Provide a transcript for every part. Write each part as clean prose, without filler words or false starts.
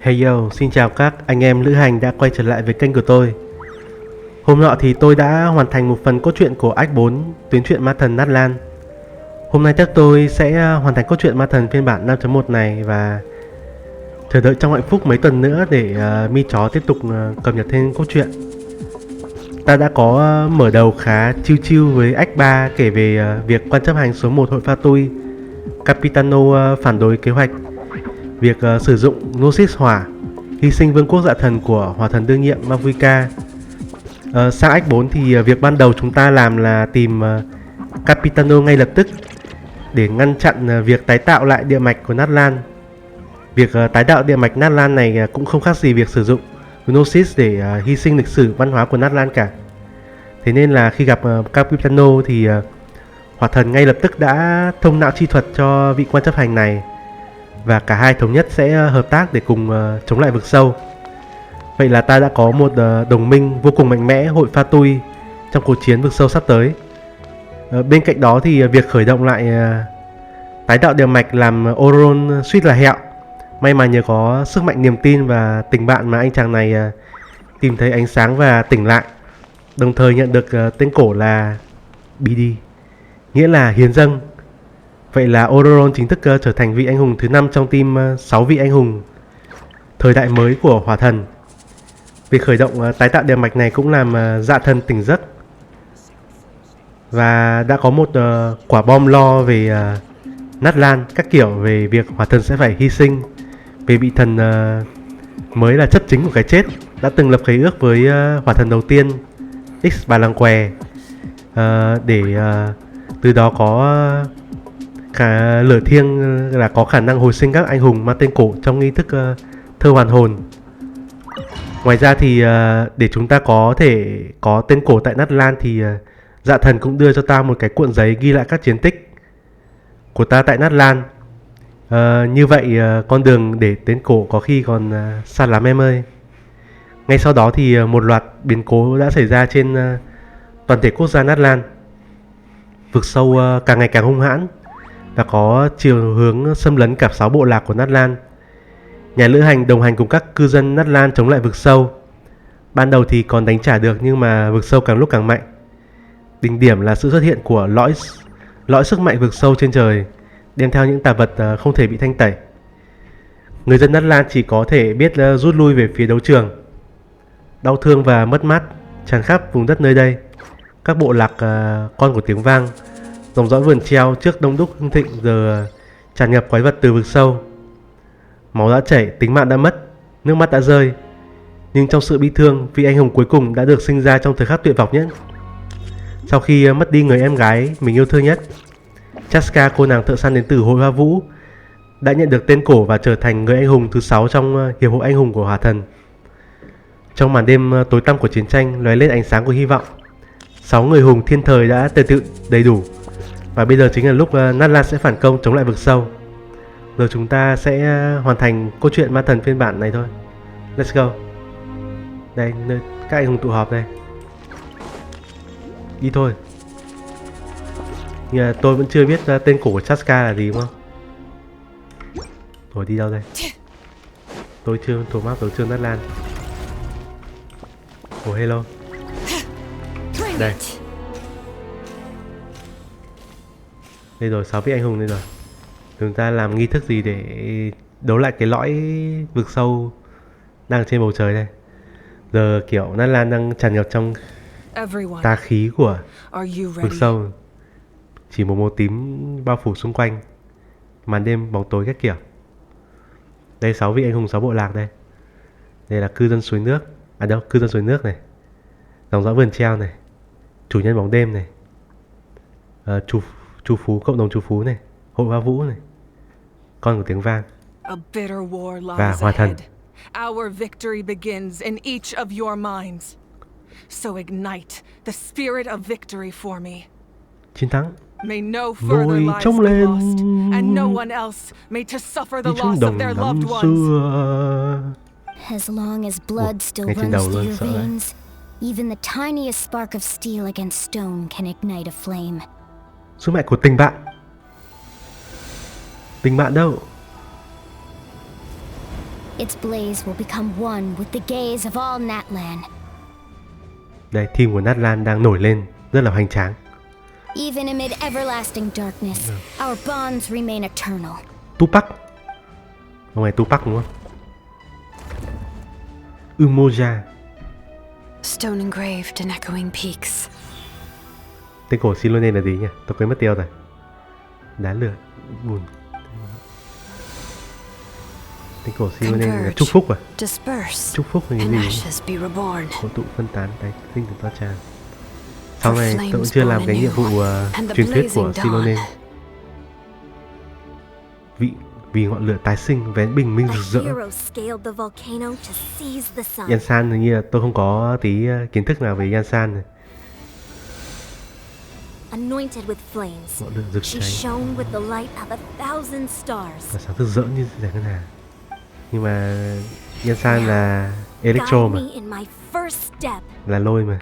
Hey yo, xin chào các anh em lữ hành đã quay trở lại với kênh của tôi. Hôm nọ thì tôi đã hoàn thành một phần cốt truyện của Act 4 tuyến truyện ma thần Natlan. Hôm nay chắc tôi sẽ hoàn thành cốt truyện ma thần phiên bản 5.1 này và chờ đợi trong hạnh phúc mấy tuần nữa để mi chó tiếp tục cập nhật thêm cốt truyện. Ta đã có mở đầu khá chill chill với Act 3 kể về việc quan chấp hành số 1 hội pha tui Capitano phản đối kế hoạch việc sử dụng Gnosis hỏa, hy sinh vương quốc dạ thần của hỏa thần đương nhiệm Mavuika. Sang Act 4 thì việc ban đầu chúng ta làm là tìm Capitano ngay lập tức để ngăn chặn việc tái tạo lại địa mạch của Natlan. Việc tái tạo địa mạch Natlan này cũng không khác gì việc sử dụng Gnosis để hy sinh lịch sử văn hóa của Natlan cả. Thế nên là khi gặp Capitano thì hỏa thần ngay lập tức đã thông não chi thuật cho vị quan chấp hành này, và cả hai thống nhất sẽ hợp tác để cùng chống lại vực sâu. Vậy là ta đã có một đồng minh vô cùng mạnh mẽ hội pha tui trong cuộc chiến vực sâu sắp tới. Bên cạnh đó thì việc khởi động lại tái tạo địa mạch làm Oron suýt là hẹo. May mà nhờ có sức mạnh niềm tin và tình bạn mà anh chàng này tìm thấy ánh sáng và tỉnh lại, đồng thời nhận được tên cổ là BD, nghĩa là hiến dâng. Vậy là Oron chính thức trở thành vị anh hùng thứ 5 trong team 6 vị anh hùng thời đại mới của hỏa thần. Việc khởi động tái tạo địa mạch này cũng làm dạ thần tỉnh giấc, và đã có một quả bom lo về Natlan các kiểu, về việc hỏa thần sẽ phải hy sinh về vị thần mới là chấp chính của cái chết, đã từng lập khế ước với hỏa thần đầu tiên X bà làng què, để từ đó có cả lửa thiêng là có khả năng hồi sinh các anh hùng mang tên cổ trong nghi thức thơ hoàn hồn. Ngoài ra thì để chúng ta có thể có tên cổ tại Natlan thì dạ thần cũng đưa cho ta một cái cuộn giấy ghi lại các chiến tích của ta tại Natlan. Như vậy con đường để tên cổ có khi còn xa lắm em ơi. Ngay sau đó thì một loạt biến cố đã xảy ra trên toàn thể quốc gia Natlan. Vực sâu càng ngày càng hung hãn và có chiều hướng xâm lấn cả 6 bộ lạc của Natlan. Nhà lữ hành đồng hành cùng các cư dân Natlan chống lại vực sâu. Ban đầu thì còn đánh trả được, nhưng mà vực sâu càng lúc càng mạnh. Đỉnh điểm là sự xuất hiện của lõi sức mạnh vực sâu trên trời, đem theo những tà vật không thể bị thanh tẩy. Người dân Natlan chỉ có thể biết rút lui về phía đấu trường. Đau thương và mất mát tràn khắp vùng đất nơi đây. Các bộ lạc con của tiếng vang, dòng dõi vườn treo trước đông đúc hưng thịnh giờ tràn ngập quái vật từ vực sâu. Máu đã chảy, tính mạng đã mất, nước mắt đã rơi. Nhưng trong sự bi thương, vị anh hùng cuối cùng đã được sinh ra trong thời khắc tuyệt vọng nhất. Sau khi mất đi người em gái mình yêu thương nhất, chắc, cô nàng thợ săn đến từ hội hoa vũ, đã nhận được tên cổ và trở thành người anh hùng thứ 6 trong hiệp hội anh hùng của hỏa thần. Trong màn đêm tối tăm của chiến tranh lóe lên ánh sáng của hy vọng. 6 người hùng thiên thời đã tề tựu đầy đủ, và bây giờ chính là lúc Natlan sẽ phản công chống lại vực sâu. Giờ chúng ta sẽ hoàn thành câu chuyện ma thần phiên bản này thôi. Let's go. Đây, nơi các anh hùng tụ họp đây. Đi thôi. Nhưng tôi vẫn chưa biết tên cổ của Chaska là gì, đúng không? Rồi đi đâu đây? Tôi chưa thuộc map đấu trường Natlan. Oh hello. Đây. Đây rồi, 6 vị anh hùng đây rồi. Chúng ta làm nghi thức gì để đấu lại cái lõi vực sâu đang trên bầu trời đây. Giờ kiểu Natlan đang tràn ngập trong tà khí của vực sâu. Chỉ một màu tím bao phủ xung quanh, màn đêm bóng tối các kiểu. Đây 6 vị anh hùng 6 bộ lạc đây. Đây là cư dân suối nước. À đâu, cư dân suối nước này, dòng dõi vườn treo này, chủ nhân bóng đêm này, chú phú, cộng đồng chú phú này, hội hoa vũ này, con của tiếng vang và hòa thần. Our victory begins in each of your minds. So ignite the spirit of victory for me. Chiến thắng. May no further lives be lost, and no one else may to suffer the loss of their loved ones. As long as blood still runs through your veins, even the tiniest spark of steel against stone can ignite a flame. Sức mạnh của tình bạn. Tình bạn đâu? Its blaze will become one with the gaze of all Natlan. Đây, team của Natlan đang nổi lên rất là hoành tráng. Even amid everlasting darkness, our bonds remain eternal. Tupac. Ông này Tupac đúng không? Umoja. Stone engraved in echoing peaks. Tên cổ Silone là gì nhỉ? Tôi quên mất tiêu rồi. Đá lửa bùn. Tên cổ Silone là chúc phúc à? Chúc phúc là cái gì? Hội tụ phân tán tái sinh từ to tràn. Sau này tôi cũng chưa làm cái nhiệm vụ truyền thuyết của Silone. Vì ngọn lửa tái sinh vén bình minh rực rỡ. Yansan hình như là tôi không có tí kiến thức nào về Yansan này. Anointed with flames, Ngọn lửa rực she cháy shone with the light of 1,000 stars. và sáng rực rỡ như giải ngân hà. Nhưng mà Yansan là Electro mà, Guide me in my first step. là lôi mà.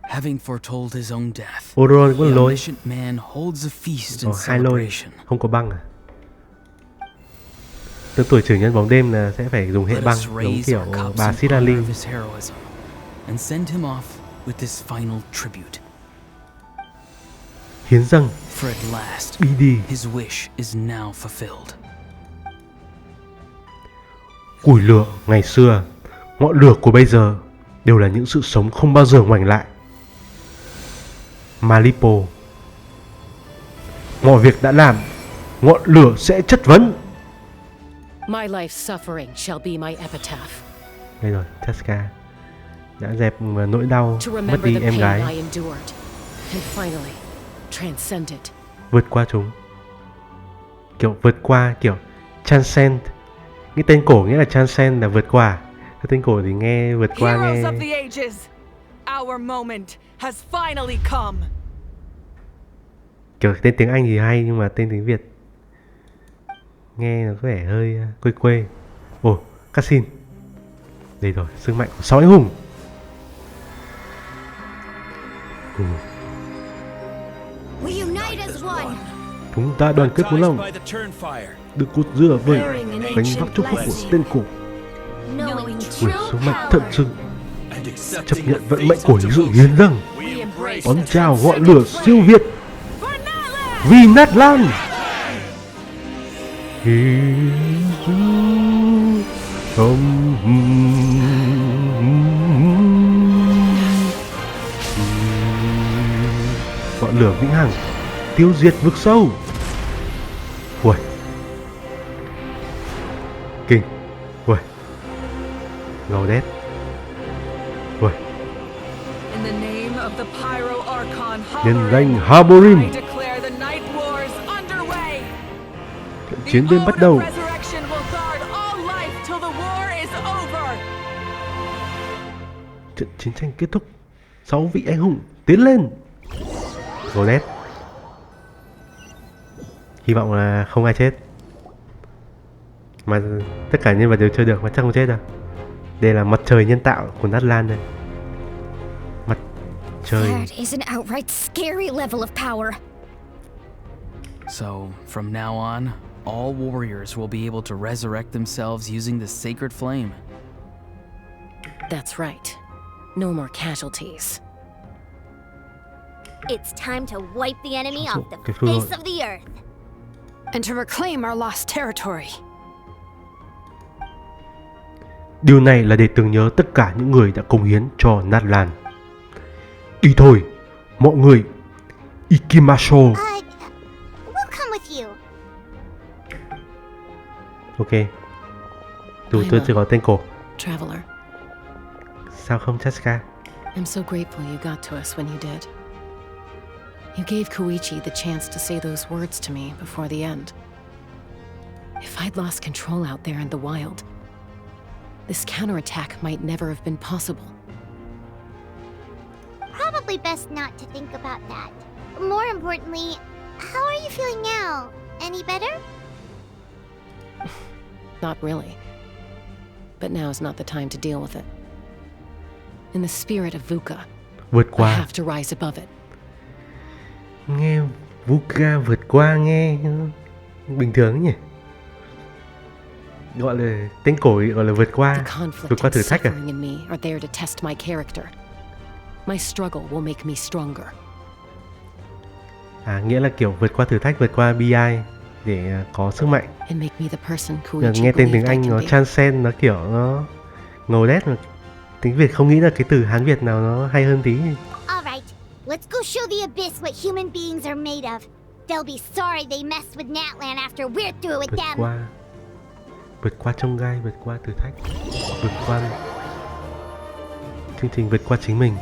Having foretold his own death, Oron cũng là the lôi. omniscient man holds a feast in Hai lôi, celebration. không có băng à? Từ tuổi trưởng nhân bóng đêm là sẽ phải dùng hệ Let băng us giống raise kiểu our cups bà in Sidali. honor of his heroism and send him off with this final tribute. Hiến dâng, For at last, đi đi. his wish is now fulfilled. Củi lửa ngày xưa, ngọn lửa của bây giờ đều là những sự sống không bao giờ ngoảnh lại. Malipo. Mọi việc đã làm, ngọn lửa sẽ chất vấn. My life's suffering shall be my epitaph. Đây rồi, Chaska đã dẹp nỗi đau To mất remember đi the em pain gái, I endured, and finally transcend it. vượt qua chúng. Kiểu vượt qua, kiểu transcend. Cái tên cổ nghĩa là transcend là vượt qua. Cái tên cổ thì nghe vượt qua Heroes nghe of the ages, our moment has finally come. kiểu tên tiếng Anh thì hay nhưng mà tên tiếng Việt nghe nó có vẻ hơi quê quê. Ồ, cutscene. Đây rồi, sức mạnh của 6 anh hùng. We unite as one. Chúng ta đoàn kết một lòng, được cột giữa với gánh vác chúc phúc của tên cổ. Knowing Ui, true sức mạnh thật power. sự. Chấp nhận vận mệnh của những sự hiến dâng. Đón chào ngọn lửa siêu việt vì Natlan. Ngọn lửa vĩnh hằng tiêu diệt vực sâu. Ui, kinh. Ui, gầu đét. Ui, In the name of the Pyro Archon nhân danh hovering, Haborim, I declare the night wars underway. trận chiến đêm bắt đầu. Resurrection will guard all life till the war is over. Trận chiến tranh kết thúc, 6 vị anh hùng tiến lên. Gầu đét. Hy vọng là không ai chết. Mà tất cả nhân vật đều chơi được mà chắc không chết đâu. Đây là mặt trời nhân tạo của Natlan đây. Mặt trời. That is an outright scary level of power. So, from now on, all warriors will be able to resurrect themselves using the sacred flame. That's right. No more casualties. It's time to wipe the enemy off the Cái phương face of the earth. And to reclaim our lost territory. Điều này là để tưởng nhớ tất cả những người đã cống hiến cho Natlan. Đi thôi, mọi người. Ikimasho. We'll come with you. Ok. Dù tôi chỉ có tên cổ. Traveler, Sao không Chaska? I'm so grateful you got to us when you did. You gave Koichi the chance to say those words to me before the end. If I'd lost control out there in the wild, this counterattack might never have been possible. Probably best not to think about that. More importantly, how are you feeling now? Any better? Not really. But now's not the time to deal with it. In the spirit of Vuka, Vượt I qua. have to rise above it. Nghe Vuka vượt qua nghe bình thường nhỉ. gọi là tên cổ gọi là vượt The qua conflict thử and thách à? suffering in me are there to test my character. My struggle will make me stronger. Nghĩa là kiểu vượt qua thử thách, vượt qua bi ai để có sức mạnh. And make me the person Nhưng Koichi nghe tên tiếng believed I Anh nó can be. transcend, nó kiểu nó ngầu đét, mà tiếng Việt không nghĩ là cái từ Hán Việt nào nó hay hơn tí. Alright, let's go show the Abyss what human beings are made of. They'll be sorry they messed with Natlan after we're through with them. Vượt qua chông gai, vượt qua thử thách, vượt qua chương trình vượt qua chính mình.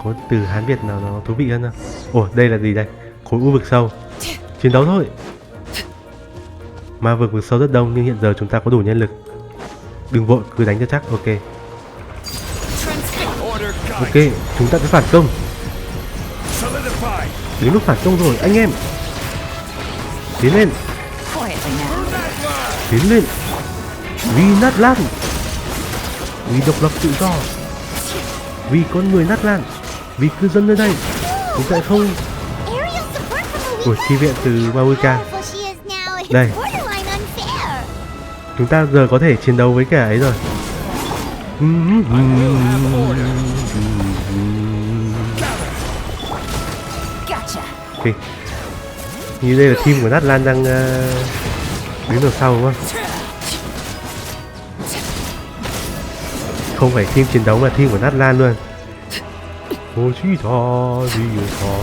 Có từ Hán Việt nào nó thú vị hơn không? Ủa, đây là gì đây? Khối u vực sâu. Chiến đấu thôi. Ma vực vực sâu rất đông nhưng hiện giờ chúng ta có đủ nhân lực. Đừng vội, cứ đánh cho chắc. Ok. Ok, chúng ta sẽ phản công. Đến lúc phản công rồi, anh em. Tiến lên. Tiến lên. Vì Natlan. Vì độc lập tự do. Vì con người Natlan. Vì cư dân nơi đây. Chúng ta không. Ủa, chi viện từ Mabuka. Đây. Chúng ta giờ có thể chiến đấu với cả ấy rồi. Ok. Như đây là team của Natlan đang đứng đằng sau đúng không? Không phải team chiến đấu mà team của Natlan luôn. Ô chi thò gì thò.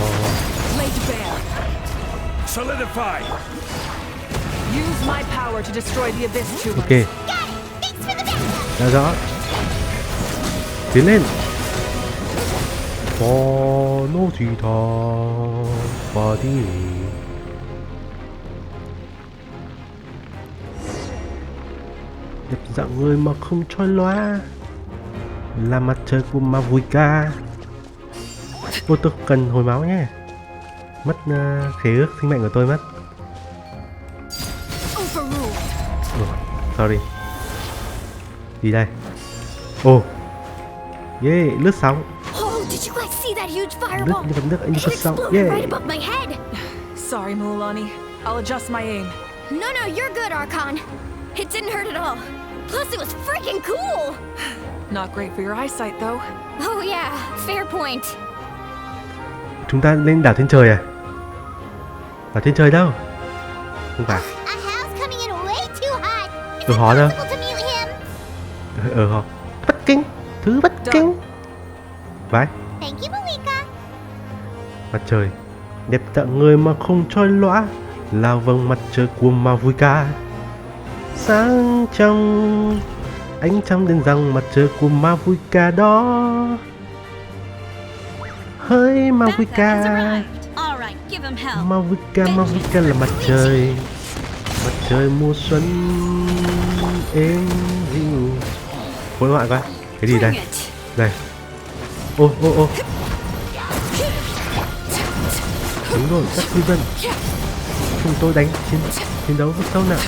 Ok. Đã rõ. Tiến lên. Nó chỉ thò và đi. Đẹp dạng người mà không chói lóa là mặt trời của Mabuka. Ô, tôi cần hồi máu nhé. Mất khế ước sinh mệnh của tôi mất. Sorry. Đi đây. Ồ. Yeah, lướt sóng. Did you guys see that huge Lướt fireball? như con nước, anh It lướt sóng. exploded Yeah. right above my head. Sorry, Mulani. I'll adjust my aim. No, you're good, Archon. It didn't hurt at all. Plus, it was freaking cool. Not great for your eyesight, though. Oh yeah, fair point. Chúng ta lên đảo trên trời à? Đảo trên trời đâu? Không phải. Ở hó đâu? Ở hó. Bất kính. Thứ bất kính. Vãi. Mặt trời. Đẹp tặng người mà không chói lóa là vầng mặt trời của Mabuka. Sáng trong ánh trăng đến rằng mặt trời của Mabuka đó. Hỡi Mabuka. Mabuka là mặt trời. Mặt trời mùa xuân êm dịu. Hỗn loạn quá. Cái gì đây? Đây. Ô. Đúng rồi, các cư dân. Chúng tôi đánh chiến đấu rất sâu nặng.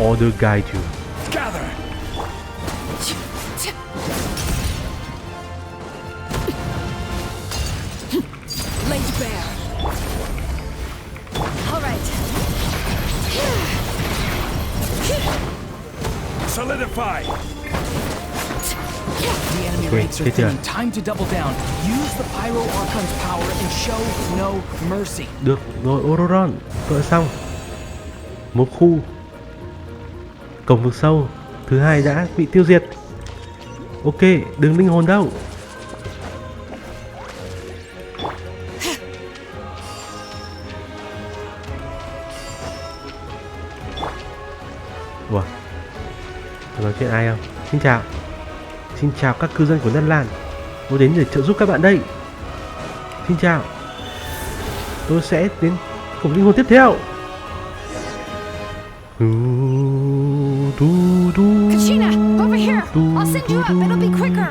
Order guide you. Gather. Laid bare. All right. Solidify. The enemy ranks are thin. Time to double down. Use the Pyro Archon's power and show no mercy. Được rồi, Ororon, tôi đã xong. Một khu cổng vực sâu thứ hai đã bị tiêu diệt. Ok, đừng linh hồn đâu. Ủa, tôi nói chuyện ai không? Xin chào. Xin chào các cư dân của Natlan. Tôi đến để trợ giúp các bạn đây. Xin chào. Tôi sẽ đến cổng linh hồn tiếp theo. Kachina, over here. I'll send you up. It'll be quicker.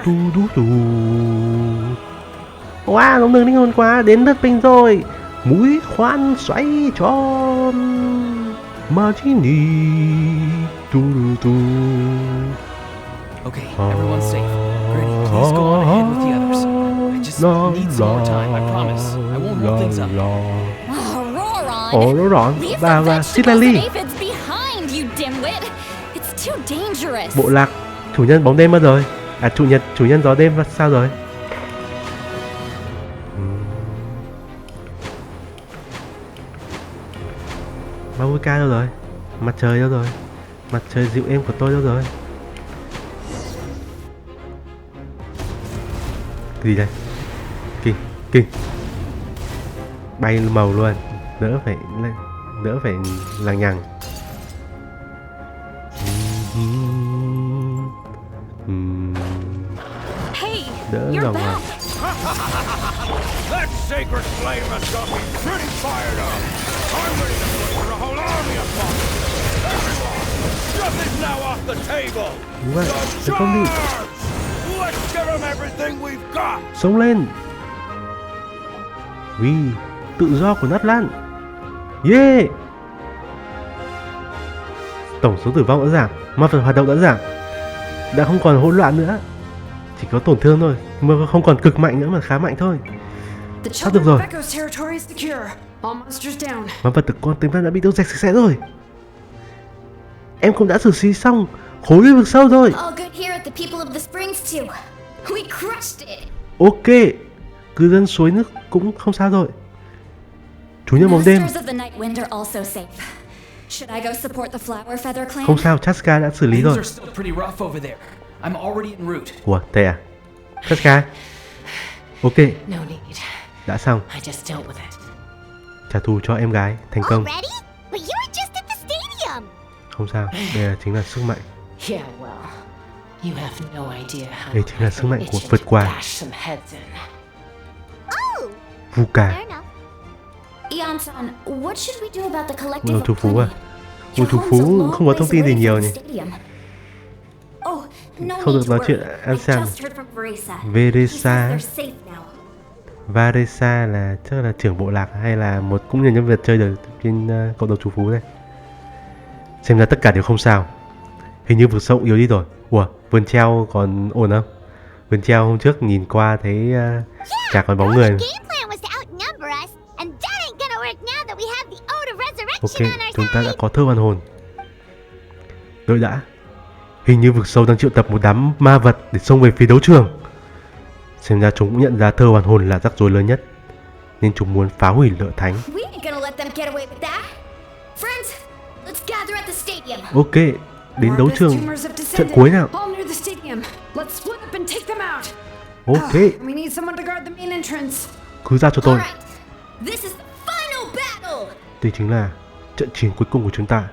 Wow, nó đường linh hồn quá. Đến lượt mình rồi. Mũi khoan xoay tròn Martini. Okay, everyone's safe. Gritty, please go on ahead with the others. I just need some more time, I promise. I won't won't hold things up. Ồ, nó rõ. Và Silali. Bộ lạc chủ nhân bóng đêm mất rồi. À, chủ nhân gió đêm sao rồi? Mabuka đâu rồi? Mặt trời đâu rồi? Mặt trời dịu êm của tôi đâu rồi? Gì đây? Kinh bay màu luôn, đỡ phải lằng nhằng. Đỡ lòng à. That sacred flame has got me pretty fired up. I'm ready to put for a whole army of monsters. Everyone, nothing's now off the table. So charge! Let's give them everything we've got. Sống lên. Vì tự do của Natlan. Yeah. Tổng số tử vong đã giảm, ma vật hoạt động đã giảm, đã không còn hỗn loạn nữa, chỉ có tổn thương thôi, mà không còn cực mạnh nữa mà khá mạnh thôi. Sắp được rồi. Ma vật từ con tiếng đã bị tiêu diệt sạch sẽ rồi. Em cũng đã xử lý xong khối vực sâu rồi. Ok, cư dân suối nước cũng không sao rồi. Chủ nhân bóng đêm không sao, Chaska đã xử lý rồi. Ủa, tệ à? Chaska. Ok, đã xong. Trả thù cho em gái thành công. Không sao, đây là chính là sức mạnh. Đây chính là sức mạnh của vượt qua. Vuka. Một thủ phú à? Một thủ phú không có thông tin gì nhiều nhỉ? Không được nói chuyện Ansan. Varesa là chắc là trưởng bộ lạc hay là một cũng như nhân vật chơi được trên cộng đồng chủ phú đây. Xem ra tất cả đều không sao. Hình như vực sâu yếu đi rồi. Ủa, vườn treo còn ổn không? Vườn treo hôm trước nhìn qua thấy chả còn bóng người. Ok, chúng ta đã có thơ hoàn hồn. Đợi đã. Hình như vực sâu đang triệu tập một đám ma vật để xông về phía đấu trường. Xem ra chúng cũng nhận ra thơ hoàn hồn là rắc rối lớn nhất, nên chúng muốn phá hủy lợi thánh. Ok, đến đấu trường trận cuối nào. Ok, cứ ra cho tôi. Đây chính là trận chiến cuối cùng của chúng ta.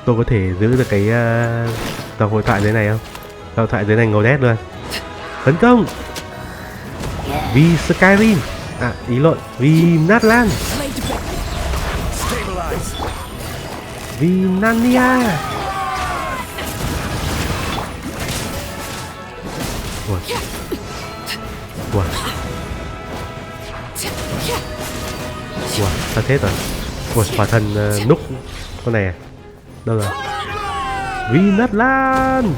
Tôi có thể giữ được cái tàu hội thoại dưới này không? Tàu thoại dưới này ngầu đét luôn. Tấn công. Vì Skyrim. À, ý lộn. Vì Natlan. Vì Narnia. Ủa. Ủa. Ủa, sao thế rồi? Ủa, quả thần núc con này à? Đâu rồi? Vì Natlan.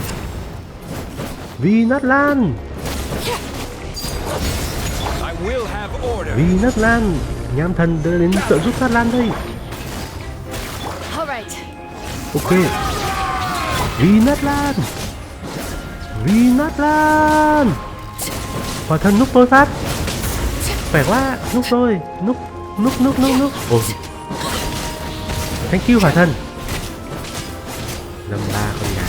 Vì Natlan. Vì Natlan. Nham thần đưa đến trợ giúp Natlan đây. Ok. Vì Natlan. Vì Natlan. Quả thần núc tôi phát. Khỏe quá, núc rồi. Núc. Ồ. Thank you hỏa thần. 53 con gà.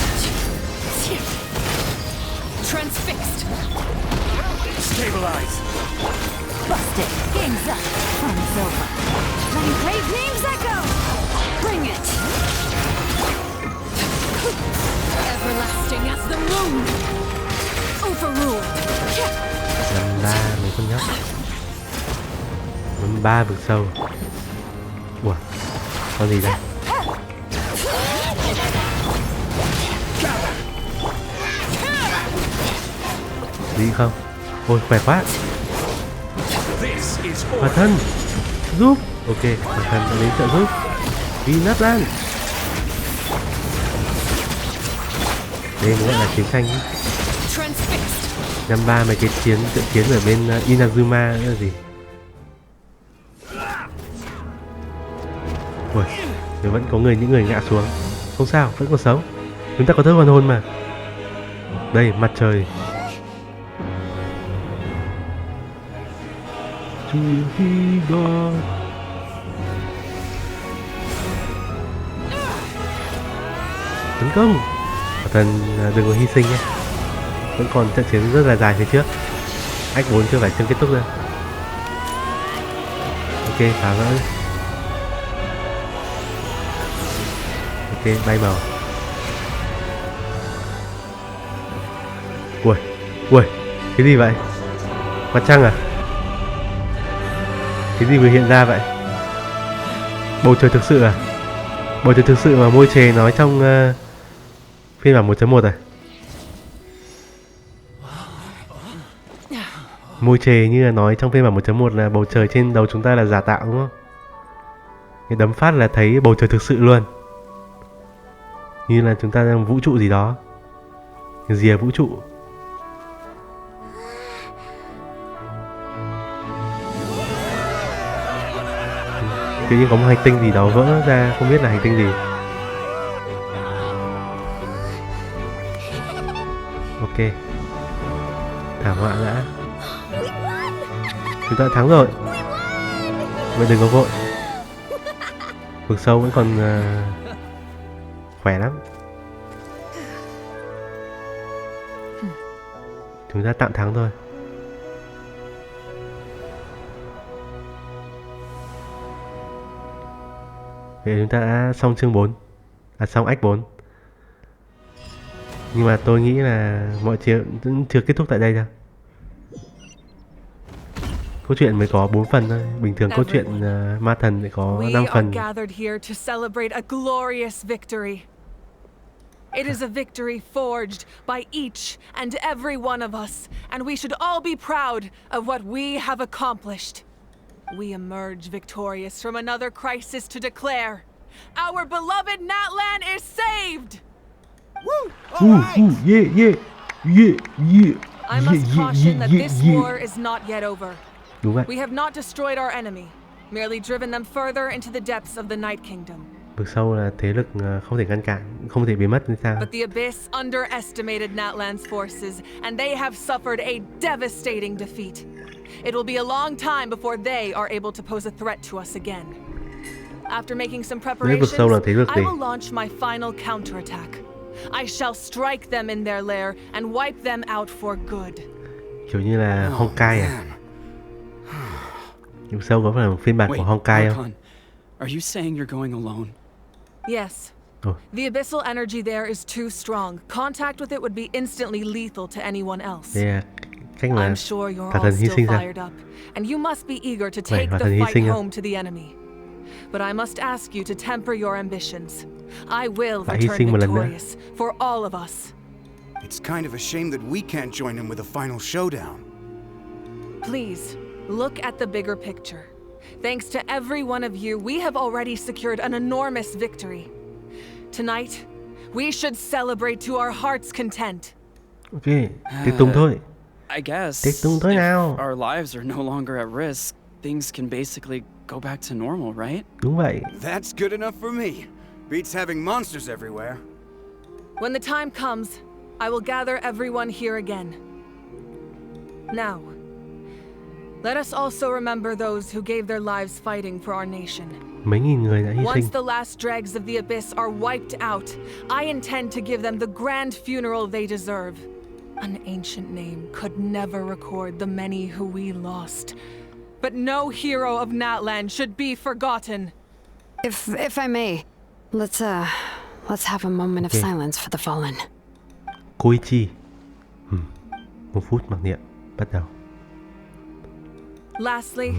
Busted. Game's up. Fun's over. Letting brave names echo. Bring it. Everlasting as the moon. Overruled. 53 mấy con nhóc. 53 vực sâu. Ủa, con gì đây? Gì không? Ôi, khỏe quá. Hòa thân giúp. Ok, hòa thân đã đến trợ giúp. Vì Natlan. Đây mới gọi là chiến tranh. Năm ba mấy cái trận chiến ở bên Inazuma nữa là gì? Ui, vẫn có những người ngã xuống. Không sao, vẫn còn sống. Chúng ta có thức hoàn hồn mà. Đây, mặt trời. Tấn công. Thần đừng có hy sinh nhé. Vẫn còn trận chiến rất là dài phía trước. Act 4 chưa phải chân kết thúc đâu. Ok, phá vỡ. Ok, bay màu. Ui, ui, cái gì vậy? Mặt trăng à? Cái gì vừa hiện ra vậy? Bầu trời thực sự à? Bầu trời thực sự mà môi chề nói trong phiên bản 1.1 à? Môi chề như là nói trong phiên bản 1.1 là bầu trời trên đầu chúng ta là giả tạo đúng không? Cái đấm phát là thấy bầu trời thực sự luôn. Như là chúng ta đang vũ trụ gì đó. Rìa vũ trụ. Tự nhiên có một hành tinh gì đó vỡ ra, không biết là hành tinh gì. Ok. Thảm họa đã. Chúng ta thắng rồi. Vậy đừng có vội. Vực sâu vẫn còn khỏe lắm. Chúng ta tạm thắng thôi. Vậy chúng ta đã xong chương 4. Xong act 4. Nhưng mà tôi nghĩ là mọi chuyện vẫn chưa kết thúc tại đây đâu. Câu chuyện mới có 4 phần thôi. Bình thường câu chuyện ma thần lại có 5 phần. It is a victory forged by each and every one of us, and we should all be proud of what we have accomplished. We emerge victorious from another crisis to declare, our beloved Natlan is saved! Yeah. I must caution that this war is not yet over. Đúng vậy. We have not destroyed our enemy, merely driven them further into the depths of the Night Kingdom. Vực sâu là thế lực không thể ngăn cản, không thể biến mất như sao? But the Abyss underestimated Natlan's forces, and they have suffered a devastating defeat. It will be a long time before they are able to pose a threat to us again. After making some preparations, I will launch my final counterattack. I shall strike them in their lair and wipe them out for good. Kiểu như là Honkai à? Vực sâu có phải là một phiên bản của Honkai không? Are you saying you're going alone? Yes. The abyssal energy there is too strong. Contact with it would be instantly lethal to anyone else. Yeah. I'm sure you're all still fired up, and you must be eager to take the fight home to the enemy. But I must ask you to temper your ambitions. I will return victorious for all of us. It's kind of a shame that we can't join him with a final showdown. Please, look at the bigger picture. Thanks to every one of you, we have already secured an enormous victory. Tonight, we should celebrate to our heart's content. Ok, tiếp tục thôi. I guess tiếp tục thôi nào. Our lives are no longer at risk. Things can basically go back to normal, right? Đúng vậy. That's good enough for me. Beats having monsters everywhere. When the time comes, I will gather everyone here again. Now, let us also remember those who gave their lives fighting for our nation. Mấy nghìn người đã hy Once sinh. the last dregs of the abyss are wiped out, I intend to give them the grand funeral they deserve. An ancient name could never record the many who we lost. But no hero of Natlan should be forgotten. If I may, let's have a moment of silence for the fallen. Koichi. 1 phút mặc niệm bắt đầu. Lastly,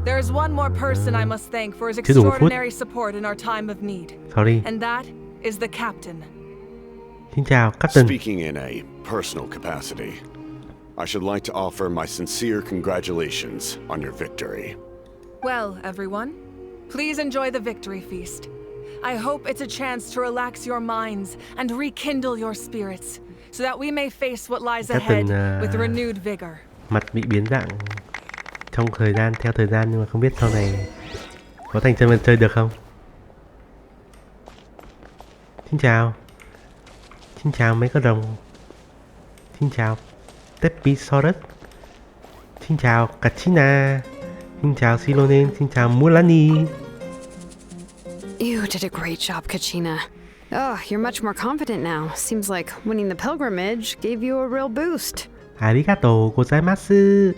there is one more person I must thank for his extraordinary support in our time of need. And that is the captain. Xin chào, Captain. Speaking in a personal capacity, I should like to offer my sincere congratulations on your victory. Well, everyone, please enjoy the victory feast. I hope it's a chance to relax your minds and rekindle your spirits, so that we may face what lies Các ahead từng, with renewed vigor. mặt bị biến dạng trong thời gian, theo thời gian, nhưng mà không biết sau này có thành chân vật chơi được không. Xin chào. Xin chào mấy con rồng. Xin chào Tepisaurus. Xin chào Kachina. Xin chào Silonen. Xin chào Mulani. You did a great job, Kachina. Oh, you're much more confident now. Seems like winning the pilgrimage gave you a real boost. Arigato gozaimasu.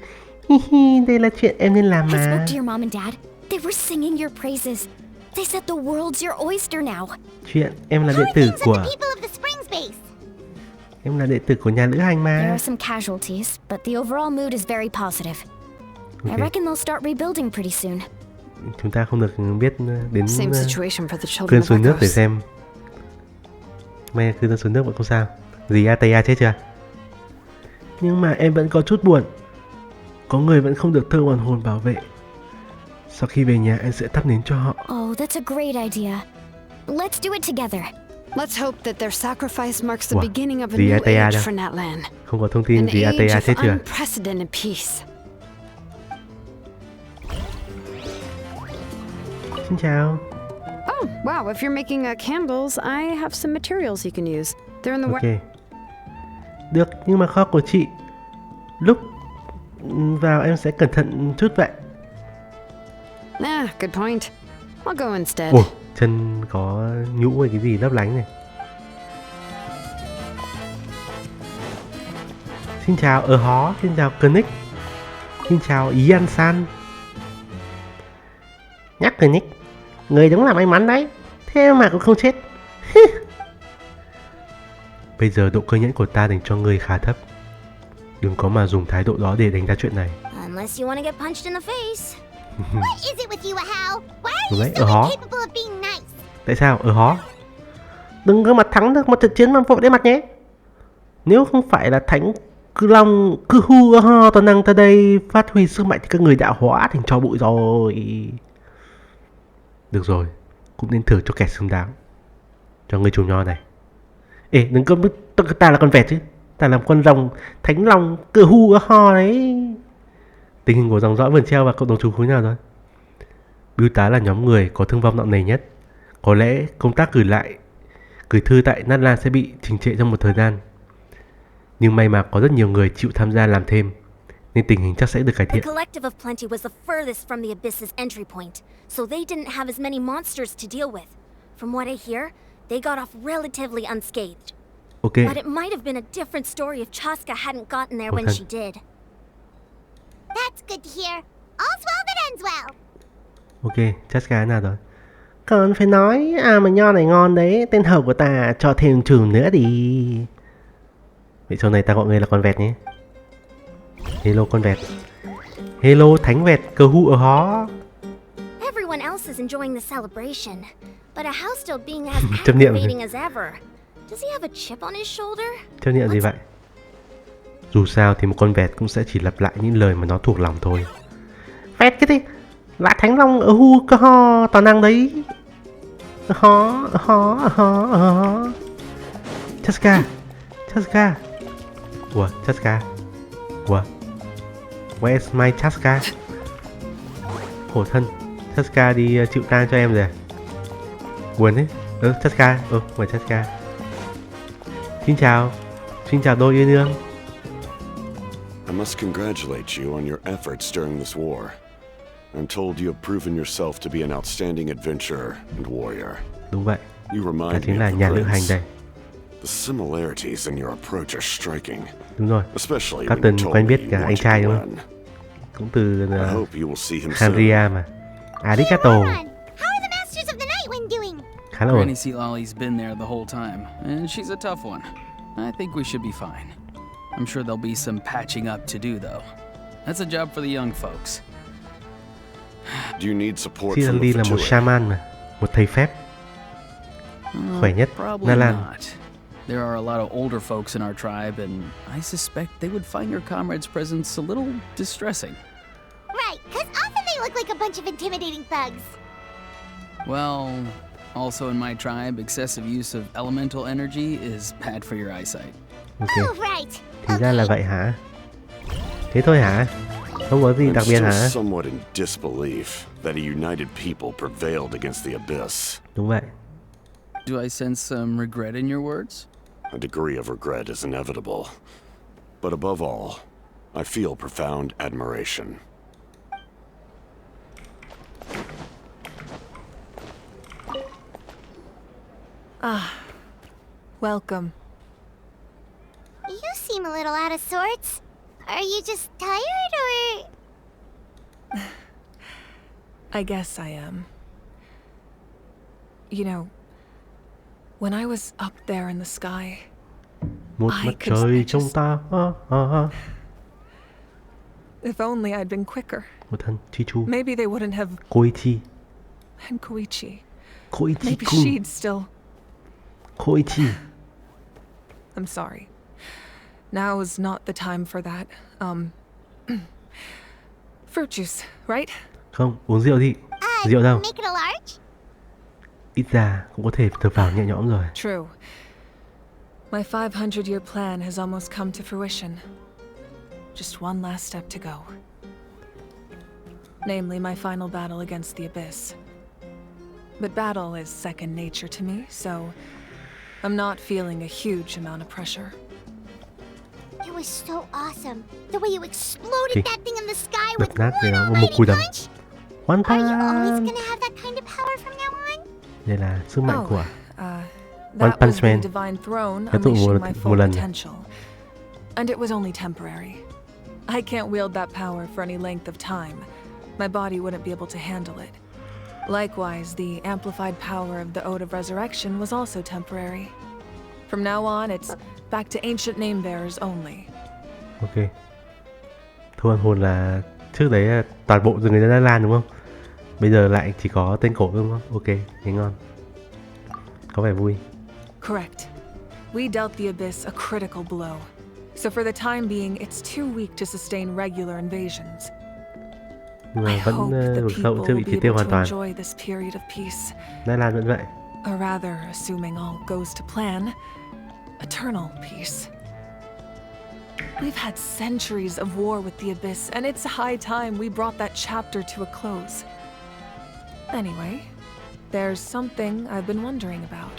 Hihi, đây là chuyện em nên làm I spoke mà. to your mom and dad. They were singing your praises. They said the world's your oyster now. Chuyện em là đệ How are tử things at của the people of the Springs base? em là đệ tử của nhà lữ hành There mà. are some casualties, but the overall mood is very positive. I Ok. reckon they'll start rebuilding pretty soon. Chúng ta không được biết đến Same situation for the children cơn of xuống nước để Arcos. xem. May là cơn xuống nước vẫn không sao. Gì Ataya chết chưa? Nhưng mà em vẫn có chút buồn. Có người vẫn không được thơ hoàn hồn bảo vệ. Sau khi về nhà em sẽ thắp nến cho họ. Oh, that's a great idea. Let's do it together. Let's hope that their sacrifice marks the Wow, beginning of a gì new Ataya age đâu? for Natlan. Không có thông tin An gì age Ataya chết of chưa? unprecedented peace. Xin chào. Oh, wow, if you're making candles, I have some materials you can use. They're in the Ok. Được, nhưng mà kho của chị lúc vào em sẽ cẩn thận chút vậy. good point. I'll go instead. Ồ, chân có nhũ hay cái gì lấp lánh này. Xin chào ở hó, xin chào Knick. Xin chào Ian San. Nhắc Knick, người đúng là may mắn đấy. Thế mà cũng không chết. Bây giờ độ cơ nhẫn của ta dành cho người khá thấp. Đừng có mà dùng thái độ đó để đánh giá chuyện này. Unless you want to get punched in the face. What is it with you, Ahau? Why are you Đấy, so ở hó. incapable of being nice? Tại sao? Ở hó. Đừng có mà thắng được một trận chiến mà vội đấy mặt nhé. Nếu không phải là thánh cư long cư hu ho toàn năng tới đây phát huy sức mạnh thì các người đã hóa thành tro bụi rồi. Được rồi, cũng nên thưởng cho kẻ xứng đáng. Cho người chủ nho này. Ê, đừng có ta là con vẹt chứ. Ta là con rồng thánh long cư hu ho đấy. Tình hình của dòng dõi vườn treo và cộng đồng chú khối nào rồi? Bưu tá là nhóm người có thương vong nặng nề nhất. Có lẽ công tác gửi thư tại Natlan sẽ bị đình trệ trong một thời gian. Nhưng may mà có rất nhiều người chịu tham gia làm thêm, nên tình hình chắc sẽ được cải The thiện. Collective of Plenty was the furthest from the Abyss's entry point, so they didn't have as many monsters to deal with. From what I hear, they got off relatively unscathed. Ok, But it might have been a different story if Chaska hadn't gotten there when Okay. she did. That's good to hear. All's well that ends well. ok, chắc cái nào rồi? Còn phải nói, mà nho này ngon đấy, tên hầu của ta cho thêm chùm nữa đi. Vậy sau này ta gọi người là con vẹt nhé. Hello con vẹt. Hello thánh vẹt cờ hu ở hó. Everyone else is enjoying the celebration, but Ahau's still being as Chấp niệm. aggravating as ever. Does he have a chip on his shoulder? Chấp nhận gì vậy? Dù sao thì một con vẹt cũng sẽ chỉ lặp lại những lời mà nó thuộc lòng thôi. Vẹt cái gì? Là thánh long ở hu cơ ho toàn năng đấy. Hó. Chaska. Ủa, Chaska. Ủa. Where's my Chaska? Khổ thân. Chaska đi chịu tang cho em rồi à? Buồn đấy. Chaska. Mời Chaska. Xin chào đôi yêu đương. I must congratulate you on your efforts during this war. I'm told you have proven yourself to be an outstanding adventurer and warrior. Đúng vậy. You Ta remind me chính là of nhà the lữ hành prince. đây. The similarities in your approach are striking. Đúng rồi. Especially Các when từng you told quen me biết you cả anh wanted trai to đúng không? win. Cũng từ I hope you will see him soon. Hanria mà. Arigato. How are the Masters of the Night Wind doing? Khá là ổn. Granny Sea Lolly's been there the whole time, and she's a tough one. I think we should be fine. I'm sure there'll be some patching up to do, though. That's a job for the young folks. Do you need support from the Sirali là một Fatui? shaman mà. Một thầy phép. Khỏe nhất Probably Natlan. not. There are a lot of older folks in our tribe, and I suspect they would find your comrade's presence a little distressing. Right, because often they look like a bunch of intimidating thugs. Well, also in my tribe, excessive use of elemental energy is bad for your eyesight. Ok. right. Thì ra là vậy hả? Thế thôi hả? Không có gì I'm đặc biệt still hả? somewhat in disbelief that a united people prevailed against the abyss. Đúng vậy. Do I sense some regret in your words? A degree of regret is inevitable. But above all, I feel profound admiration. Welcome. You seem a little out of sorts. Are you just tired, or...? I guess I am. You know, when I was up there in the sky, Một I mặt could trời just- trong ta. if only I'd been quicker, Một thần Chichu. maybe they wouldn't have... Koichi. And Koichi. Koichi Maybe kun. she'd still... Koichi. I'm sorry. Now's not the time for that. Fruit juice, right? Không, uống rượu đi. Rượu đâu? Make it a large? Ít ra cũng có thể thở phào nhẹ nhõm rồi. True. My 500-year plan has almost come to fruition. Just one last step to go. Namely, my final battle against the abyss. But battle is second nature to me, so I'm not feeling a huge amount of pressure. It was so awesome. The way you exploded Kì. that thing in the sky Đập with nát one cái đó một almighty cú đấm. punch. Hoàn Are you always thành. gonna have that kind of power from now on? Đây là sức mạnh của That One was Punch the Man. divine throne Cái tụ unleashing một my lần full nhỉ? potential. And it was only temporary. I can't wield that power for any length of time. My body wouldn't be able to handle it. Likewise, the amplified power of the Ode of Resurrection was also temporary. From now on, it's back to ancient name bearers only. Ok. Thu Hoàn Hồn là trước đấy là toàn bộ người dân Natlan đúng không? Bây giờ lại chỉ có tên cổ đúng không? Ok, nghe ngon. Có vẻ vui. Correct. We dealt the Abyss a critical blow. So for the time being, it's too weak to sustain regular invasions. Nhưng I mà vẫn hope the vực sâu people chưa will bị be triệt tiêu able hoàn to toàn. enjoy this period of peace. Natlan vẫn vậy. Or rather, assuming all goes to plan, eternal peace. We've had centuries of war with the Abyss, and it's high time we brought that chapter to a close. Anyway, there's something I've been wondering about.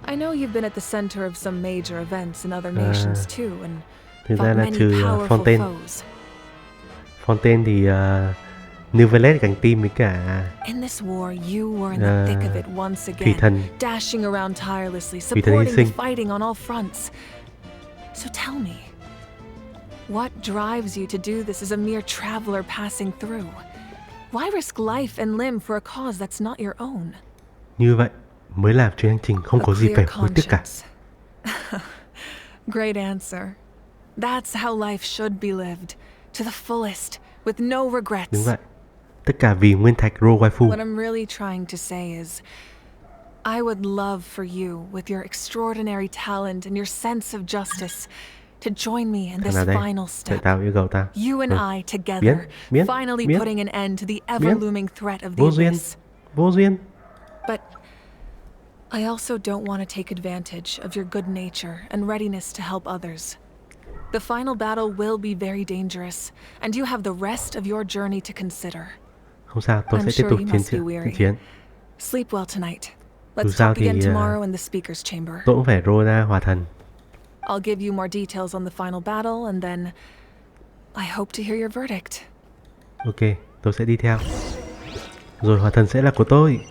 I know you've been at the center of some major events in other nations too, and Thực ra fought là many trừ powerful Fontaine. foes. Fontaine thì Nivelet cánh tim với cả In this war, you were in the thick of it once Thủy again, thần. dashing around tirelessly, Thủy thần hy supporting the sinh. fighting on all fronts. So tell me, what drives you to do this as a mere traveler passing through? Why risk life and limb for a cause that's not your own? Như vậy mới làm chuyến hành trình không có gì phải hối tiếc cả. Great answer. That's how life should be lived, to the fullest, with no regrets. Đúng vậy. Tất cả vì nguyên thạch Ro Waifu. What I'm really trying to say is, I would love for you, with your extraordinary talent and your sense of justice, to join me in this Thằng nào đây? final Đợi step. tao yêu cầu tao. You and Ừ. I together, Biến, finally biến. putting an end to the ever-looming threat of the Vô duyên. abyss. Vô duyên. But I also don't want to take advantage of your good nature and readiness to help others. The final battle will be very dangerous, and you have the rest of your journey to consider. Không sao, tôi I'm sẽ tiếp sure tục you chiến must be weary. chiến. Sleep well tonight. Dù Let's sao talk again thì, tomorrow in the speaker's chamber. Tôi cũng phải roll ra hòa thần. I'll give you more details on the final battle, and then I hope to hear your verdict. Ok, tôi sẽ đi theo. Rồi hòa thần sẽ là của tôi.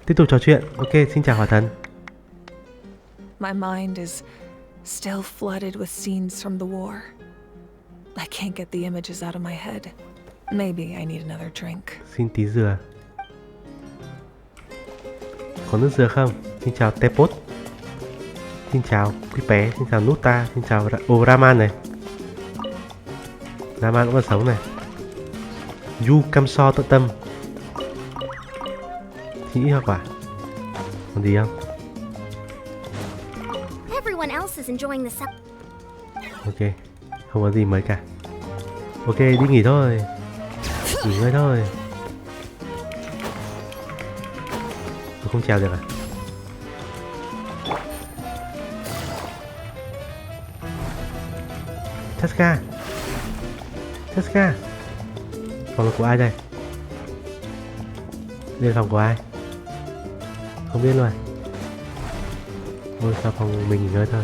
Tiếp tục trò chuyện. Ok, xin chào hòa thần. My mind is still flooded with scenes from the war. I can't get the images out of my head. Maybe I need another drink. Xin tí dừa. Có nước dừa không? Xin chào Tepot. Xin chào Pipe. Xin chào Nuta. Xin chào Raman này. Raman cũng còn sống này. Yu Cam So tận tâm. Xin ít hoa quả. Còn gì không? Everyone else is enjoying the Ok, không có gì mới cả. Ok, đi nghỉ thôi. Nghỉ ngơi thôi. Tôi không trèo được à? Cheska. Phòng là của ai đây? Đây là phòng của ai? Không biết luôn. Thôi sao phòng mình nghỉ ngơi thôi.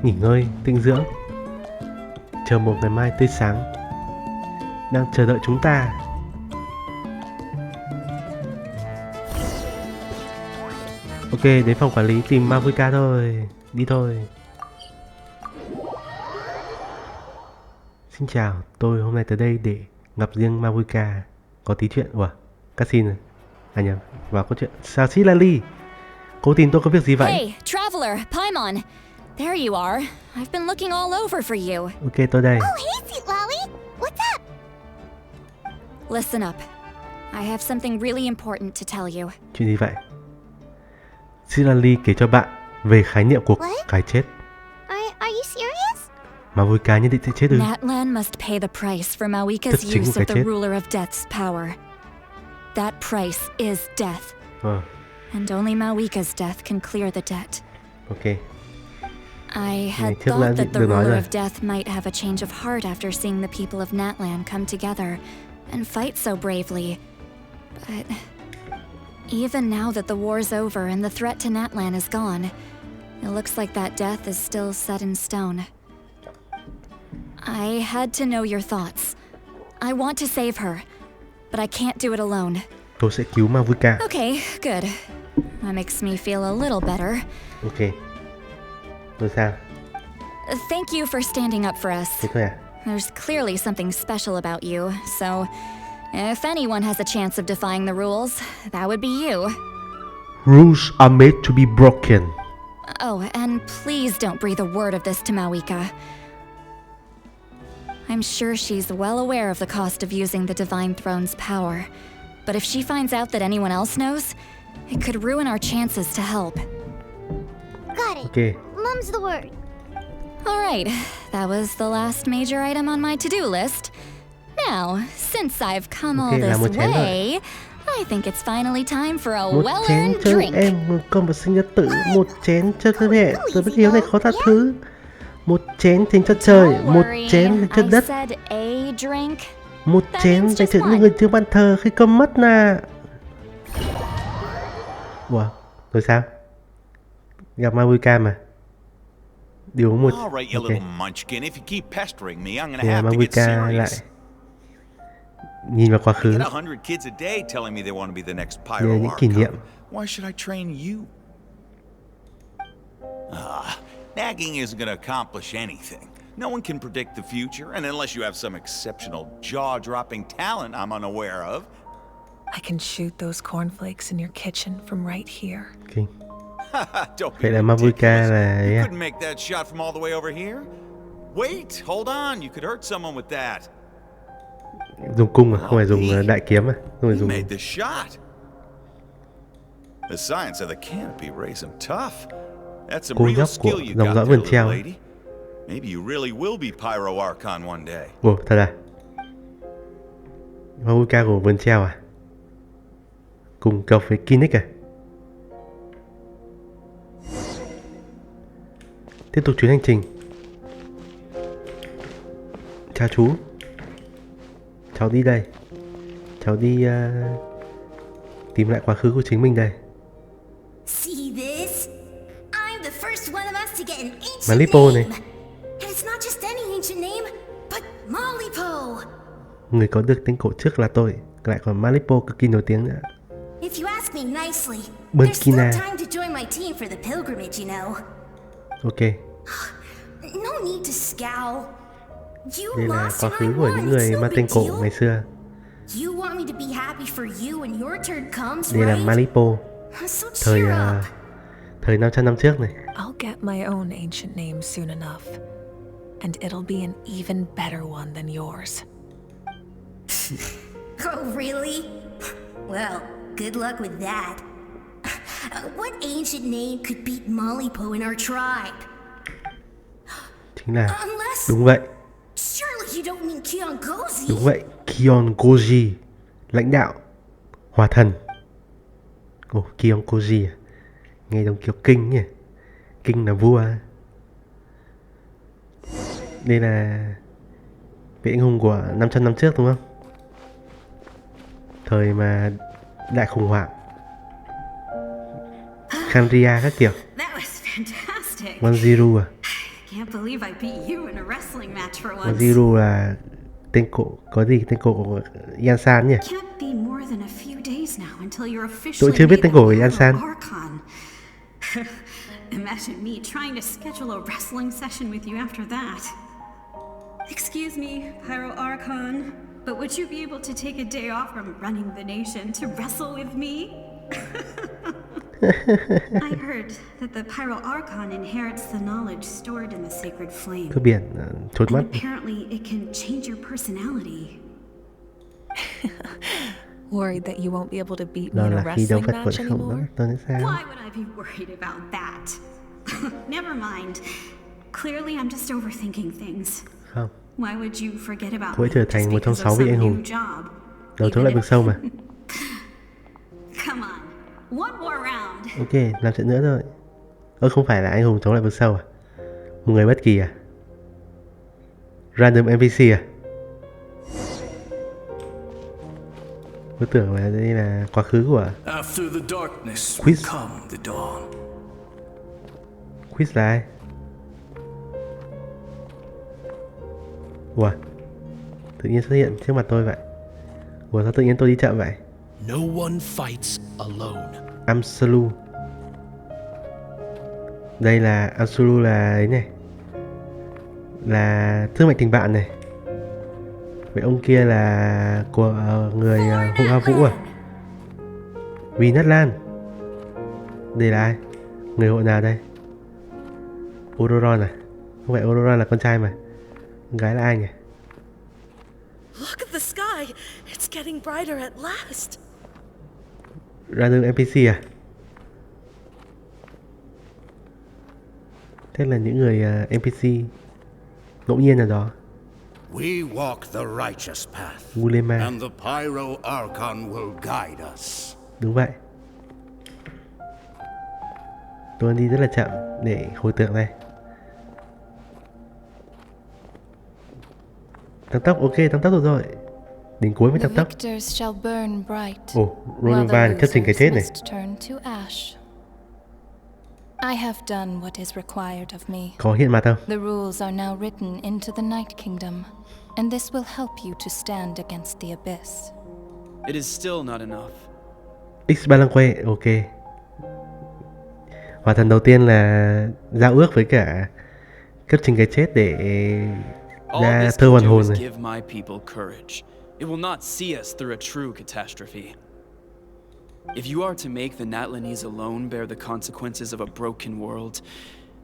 Nghỉ ngơi, tĩnh dưỡng, chờ một ngày mai tươi sáng đang chờ đợi chúng ta. Ok, đến phòng quản lý tìm Mavuka thôi. Đi thôi. Xin chào, tôi hôm nay tới đây để gặp riêng Mavuka. Có tí chuyện. Ủa, cutscene rồi. À nhầm, vào có chuyện. Sao xí Lali? Cô tìm tôi có việc gì vậy? Hey, traveler, Paimon. There you are. I've been looking all over for you. Ok, tôi đây. Oh, hey, sweet Lolly. What's up? Listen up. I have something really important to tell you. Chuyện gì vậy? Silali kể cho bạn về khái niệm của cái chết. Are you serious? Mavuka nhất định sẽ chết ư? Natlan must pay the price for Mawika's use of the ruler of death's power. That price is death. And only Mawika's death can clear the debt. Ok. I had thought that the ruler of death might have a change of heart after seeing the people of Natlan come together and fight so bravely. But even now that the war's over and the threat to Natlan is gone, it looks like that death is still set in stone. I had to know your thoughts. I want to save her, but I can't do it alone. Tôi sẽ cứu Mavuka. Okay, good. That makes me feel a little better. Ok. Rồi sao? Thank you for standing up for us. Thế thôi à? There's clearly something special about you, so if anyone has a chance of defying the rules, that would be you. Rules are made to be broken. Oh, and please don't breathe a word of this to Mawika. I'm sure she's well aware of the cost of using the Divine Throne's power, but if she finds out that anyone else knows, it could ruin our chances to help. Got it. Okay. Mum's the word. Alright, that was the last major item on my to-do list. Now, since I've come all this way, I think it's finally time for a well-earned drink. Em công vật sinh nhật tử, một chén cho cơ thể, tôi bất hiếu này khó tha thứ. Một chén dành cho trời, một chén dành cho đất, một chén dành cho những người thiếu ban thờ khi cơm mất nè. Wow, rồi sao? Gặp Mavuka mà. Đi uống một. Ok. Thì Mavuka lại nhìn vào quá khứ. Nhờ những kỷ niệm. Nagging isn't going to accomplish anything. No one can predict the future, and unless you have some exceptional jaw-dropping talent I'm unaware of. I can shoot those cornflakes in your kitchen from right here. Okay. Don't Vậy là Mavuka là you couldn't make that shot from all the way over here. Wait, hold on, you could hurt someone with that. Dùng cung à, không phải dùng đại kiếm à, không phải dùng. You made the shot. The science of the canopy raised him tough. That's some real skill you got there, little lady. Maybe you really will be Pyro Archon one day. Ồ, thật à? Mavuka của vườn treo à? Cùng cầu với Kinnick à? Tiếp tục chuyến hành trình. Chào chú. Cháu đi đây. Cháu đi tìm lại quá khứ của chính mình đây. Malipo này. Người có được tên cổ trước là tôi. Lại còn Malipo cực kỳ nổi tiếng nữa. Burkina. Ok. Đây là quá khứ của những người mang tên cổ ngày xưa. Đây là Malipo. Thời 500 năm trước này. I'll get my own ancient name soon enough, and it'll be an even better one than yours. Oh, really? Well, good luck with that. What ancient name could beat Malipo in our tribe? Chính là đúng vậy. Đúng vậy, Kiongoji, lãnh đạo hòa thần. Ồ, Kiongoji à? Nghe giống kiểu kinh nhỉ? Kinh là vua, Đây là vị anh hùng của 500 năm trước đúng không? Thời mà đại khủng hoảng Khandria các kiểu. Wanjiru à? Wanjiru là tên cổ, có gì tên cổ của Yansan nhỉ? Tôi chưa biết tên cổ của Yansan. Imagine me trying to schedule a wrestling session with you after that. Excuse me, Pyro Archon, but would you be able to take a day off from running the nation to wrestle with me? I heard that the Pyro Archon inherits the knowledge stored in the sacred flame. Cướp biển chột mắt. And apparently it can change your personality. Worried that you won't be able to beat me in a wrestling match anymore? Why would I be worried about that? Never mind. Clearly I'm just overthinking things. Không. Why would you forget about Cô ấy trở thành một trong 6 vị anh hùng đầu chống lại vực sâu mà. Come on. One more round. Ok, làm trận nữa thôi. Không phải là anh hùng chống lại vực sâu à? Một người bất kỳ à? Random NPC à? Tôi tưởng là đây là quá khứ của Quiz. Quiz là ai? Ủa? Tự nhiên xuất hiện trước mặt tôi vậy. Ủa sao tự nhiên tôi đi chậm vậy? No one fights alone. Amsulu. Đây là Amsulu là ấy này. Là thương mệnh tình bạn này. Vậy ông kia là của người hộ hoa vũ à? Vì Natlan. Đây là ai? Người hộ nào đây? Ororon à? Không phải Ororon là con trai mà. Con gái là ai nhỉ? Look at the sky. It's getting brighter at last. Random NPC à? Thế là những người NPC ngẫu nhiên nào đó. We walk the righteous path, Ulema. and the Pyro Archon will guide us. Đúng vậy. Tôi đi rất là chậm để hồi tưởng đây. Tăng tốc, ok, tăng tốc được rồi. Đến cuối mới tăng tốc. Ồ, Ronovan chấp trình cái chết này. I have done what is required of me. Có hiện mặt không? The rules are now written into the Night Kingdom, and this will help you to stand against the abyss. It is still not enough. X Balanque, ok. Hỏa thần đầu tiên là giao ước với cả cấp trình cái chết để ra thơ hoàn hồn này. Give my people courage. It will not see us through a true catastrophe. If you are to make the Natlanese alone bear the consequences of a broken world,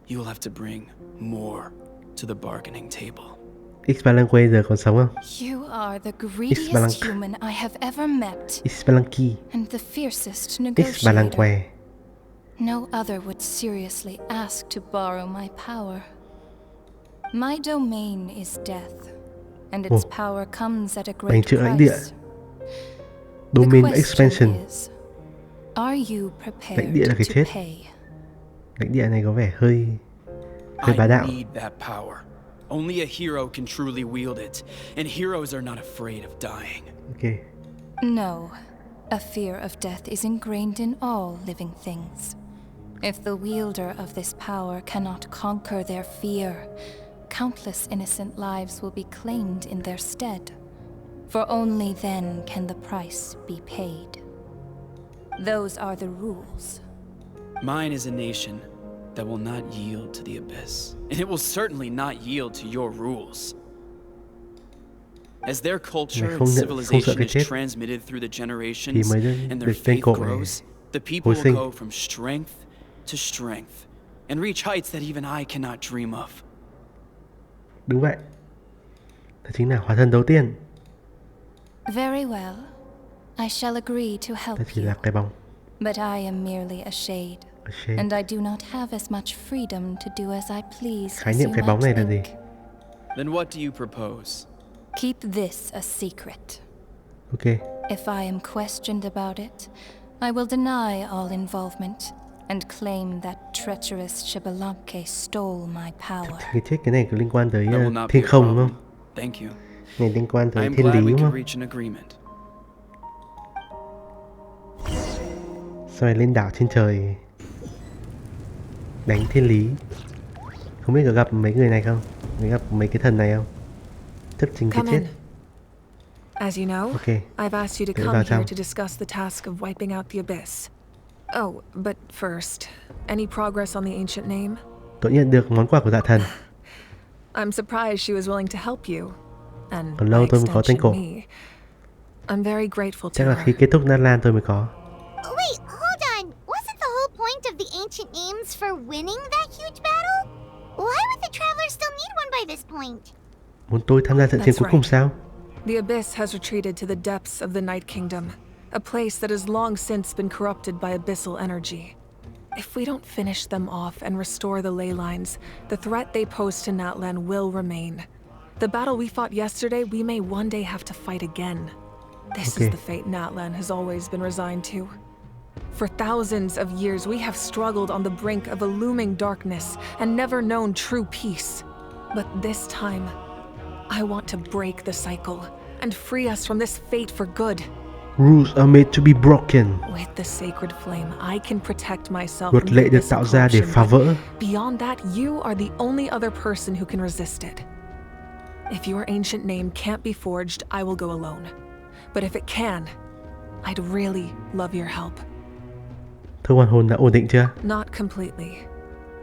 you will have to bring more to the bargaining table. X Balanque giờ còn sống không? You are the greediest human I have ever met. X Balanqui. And the fiercest X negotiator. Balanque. No other would seriously ask to borrow my power. My domain is death, and its power comes at a great price. Domain expansion. Are you prepared Lãnh địa là cái chết. Lãnh địa này có vẻ hơi bá đạo. I need that power. Only a hero can truly wield it, and heroes are not afraid of dying. Okay. No, a fear of death is ingrained in all living things. If the wielder of this power cannot conquer their fear, countless innocent lives will be claimed in their stead. For only then can the price be paid. Those are the rules. Mine is a nation that will not yield to the abyss, and it will certainly not yield to your rules. As their culture and civilization is transmitted through the generations and their faith grows, the people will go from strength to strength and reach heights that even I cannot dream of. Đúng vậy. Đó chính là hóa thân đầu tiên. Very well. I shall agree to help Đó chỉ là cái bóng. But I am merely a shade. And I do not have as much freedom to do as I please. Khái niệm cái bóng này là gì? Then what do you propose? Keep this a secret. Okay. If I am questioned about it, I will deny all involvement. and claim that treacherous Chibalabke stole my power. Cái chết cái này có liên quan tới That will not be thiên a không problem. đúng không? Thank you. Này liên quan I tới am thiên glad lý we đúng could không? reach an agreement. Sau này lên đảo trên trời đánh thiên lý. Không biết có gặp mấy người này không? Có gặp mấy cái thần này không? Chấp chính cái chết. As you know, Okay. I've asked you to Để come vào here trong. to discuss the task of wiping out the abyss. Oh, but first, any progress on the ancient name? Tôi nhận được món quà của dạ thần. I'm surprised she was willing to help you. And Còn lâu by tôi mới có tên cổ. extension me. I'm very grateful Chắc to là her. khi kết thúc Natlan tôi mới có. Wait, hold on. Wasn't the whole point of the ancient names for winning that huge battle? Why would the travelers still need one by this point? Muốn tôi tham gia trận chiến That's cuối cùng right. sao? The abyss has retreated to the depths of the Night Kingdom, a place that has long since been corrupted by abyssal energy. If we don't finish them off and restore the ley lines, the threat they pose to Natlan will remain. The battle we fought yesterday, we may one day have to fight again. This is the fate Natlan has always been resigned to. For thousands of years, we have struggled on the brink of a looming darkness and never known true peace. But this time, I want to break the cycle and free us from this fate for good. Rules are made to be broken. With the sacred flame, I can protect myself Luật from lệ được this tạo ra để corruption, phá but vỡ. beyond that, you are the only other person who can resist it. If your ancient name can't be forged, I will go alone. But if it can, I'd really love your help. Thương hoàn hồn đã ổn định chưa? Not completely.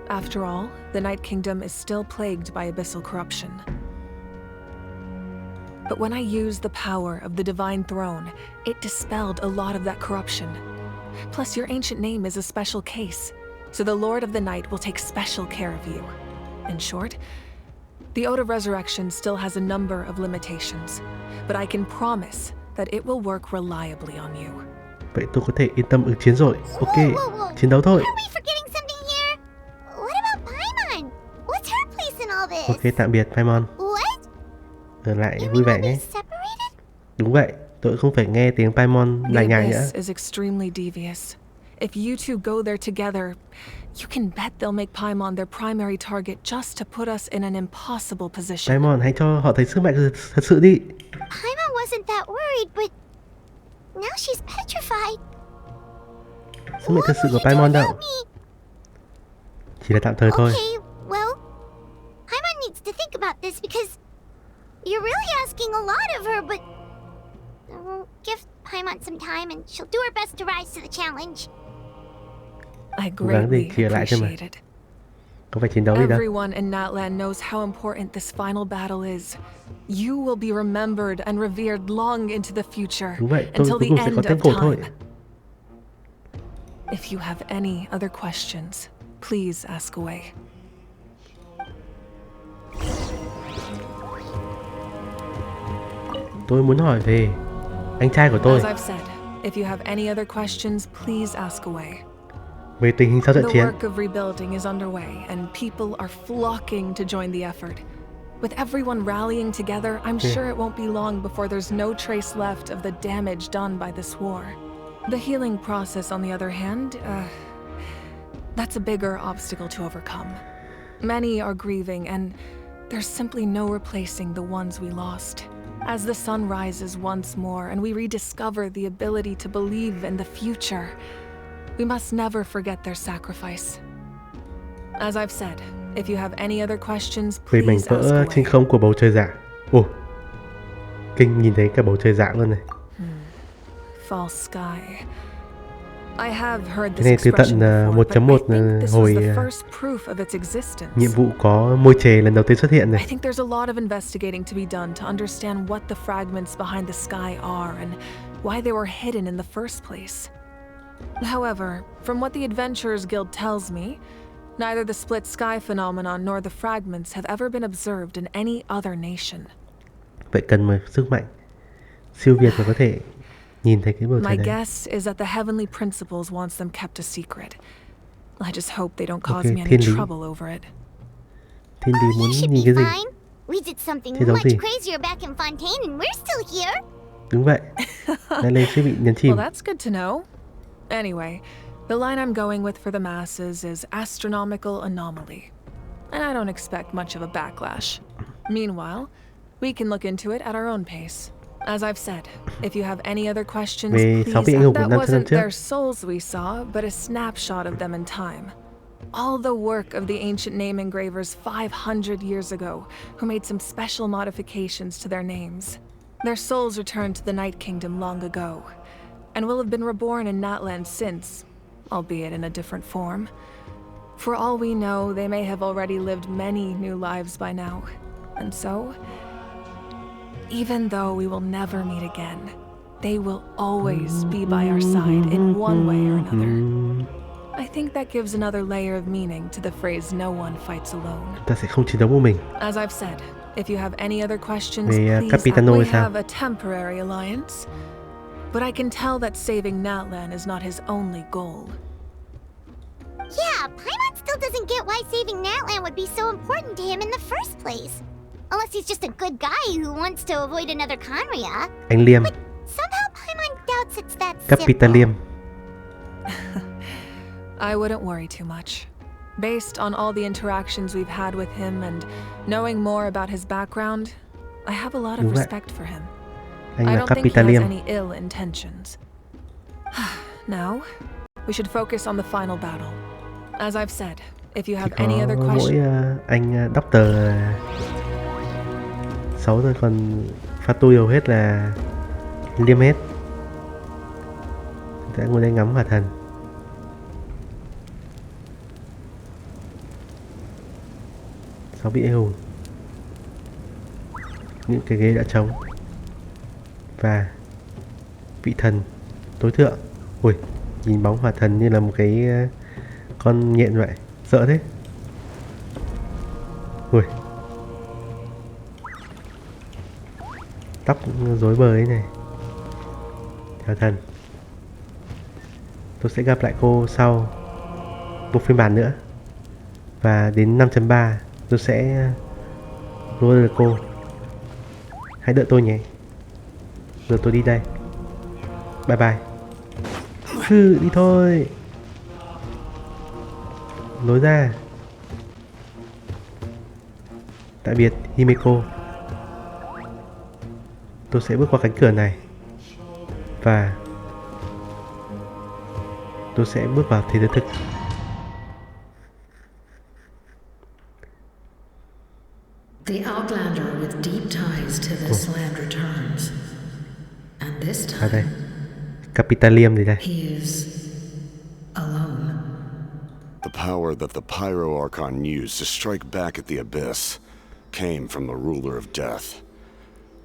After all, the Night Kingdom is still plagued by abyssal corruption. But when I used the power of the Divine Throne, it dispelled a lot of that corruption. Plus, your ancient name is a special case, so the Lord of the Night will take special care of you. In short, the Ode of Resurrection still has a number of limitations, but I can promise that it will work reliably on you. Vậy tôi có thể yên tâm ứng chiến rồi. Ok, chiến đấu thôi. Are we forgetting something here? What about Paimon? What's her place in all this? Ok, tạm biệt Paimon. What? Ở lại vui vẻ nhé. Đúng vậy, tôi không phải nghe tiếng Paimon The lải nhải nữa. abyss is extremely devious. If you two go there together, you can bet they'll make Paimon their primary target just to put us in an impossible position. Paimon, hãy cho họ thấy sức mạnh thật sự đi. Paimon wasn't that worried, but now she's petrified. Sức mạnh thật sự của Paimon đâu. Chỉ là tạm thời thôi. Okay, well, Paimon needs to think about this because you're really asking a lot of her, but give Paimon some time and she'll do her best to rise to the challenge. I Cố gắng để greatly chia lại cho mà. appreciate it. Có phải chiến đấu gì đâu. Everyone in Natlan knows how important this final battle is. You will be remembered and revered long into the future, Đúng vậy, tôi until cuối the cùng sẽ có end tên of cổ thôi. time. If you have any other questions, please ask away. Tôi muốn hỏi về anh trai của tôi. As I've said, if you have any other questions, please ask away. Về tình hình sau trận The chiến. work of rebuilding is underway, and people are flocking to join the effort. With everyone rallying together, I'm sure it won't be long before there's no trace left of the damage done by this war. The healing process, on the other hand, that's a bigger obstacle to overcome. Many are grieving, and there's simply no replacing the ones we lost. As the sun rises once more and we rediscover the ability to believe in the future, we must never forget their sacrifice. As I've said, if you have any other questions, Về mảnh please ask vỡ away. trên không của bầu trời giả. Ồ, kinh nhìn thấy cả bầu trời giả luôn này. False sky. I have heard Cái this này từ expression tận before, but I 1.1 think this was hồi the first proof of its existence. nhiệm vụ có môi chề lần đầu tiên xuất hiện I này. think there's a lot of investigating to be done to understand what the fragments behind the sky are and why they were hidden in the first place. However, from what the Adventurers Guild tells me, neither the split sky phenomenon nor the fragments have ever been observed in any other nation. Vậy cần một sức mạnh siêu việt mà có thể nhìn thấy cái bầu trời My đấy. guess is that the Heavenly Principles wants them kept a secret. I just hope they don't cause Okay, me any thiên lý. trouble over it. Thiên lý muốn Should nhìn be cái gì? fine. We did something Thế giống much gì? crazier back in Fontaine and we're still here. Đúng vậy. Đã lên sẽ bị nhấn chìm. Well, that's good to know. Anyway, The line I'm going with for the masses is astronomical anomaly, and I don't expect much of a backlash. Meanwhile, we can look into it at our own pace. As I've said, if you have any other questions, please, that wasn't their souls we saw, but a snapshot of them in time. All the work of the ancient name engravers 500 years ago, who made some special modifications to their names. Their souls returned to the Night Kingdom long ago, and will have been reborn in Natlan since, albeit in a different form. For all we know, they may have already lived many new lives by now. And so, even though we will never meet again, they will always be by our side in one way or another. I think that gives another layer of meaning to the phrase no one fights alone. Ta sẽ không chiến đấu một mình. As I've said, if you have any other questions, please, we have a temporary alliance. But I can tell that saving Natlan is not his only goal. Yeah, Paimon still doesn't get why saving Natlan would be so important to him in the first place. Unless he's just a good guy who wants to avoid another Conria. Anh Liêm. But somehow Paimon doubts it's that Capita Liêm. I wouldn't worry too much. Based on all the interactions we've had with him and knowing more about his background, I have a lot of respect for him. I don't think he has any ill intentions. Now, we should focus on the final battle. As I've said, if you have any other questions... anh Doctor xấu thôi, còn phát tu hầu hết là Liêm hết. Sẽ ngồi đây ngắm hỏa thần. Sáu vị hùng. Những cái ghế đã trống. Và vị thần tối thượng. Ui, nhìn bóng hỏa thần như là một cái con nhện vậy, sợ thế. Ui, tóc rối bời ấy này. Chào thần. Tôi sẽ gặp lại cô sau một phiên bản nữa. Và đến 5.3 tôi sẽ lôi được cô. Hãy đợi tôi nhé. Giờ tôi đi đây. Bye bye. Đi thôi. Lối ra. Tạm biệt Himeko. Tôi sẽ bước qua cánh cửa này. Và tôi sẽ bước vào thế giới thực. The outlander with deep ties to this land returns. And this time, đây. Capitalium gì đây? He is alone. The power that the Pyro Archon used to strike back at the Abyss came from the ruler of death.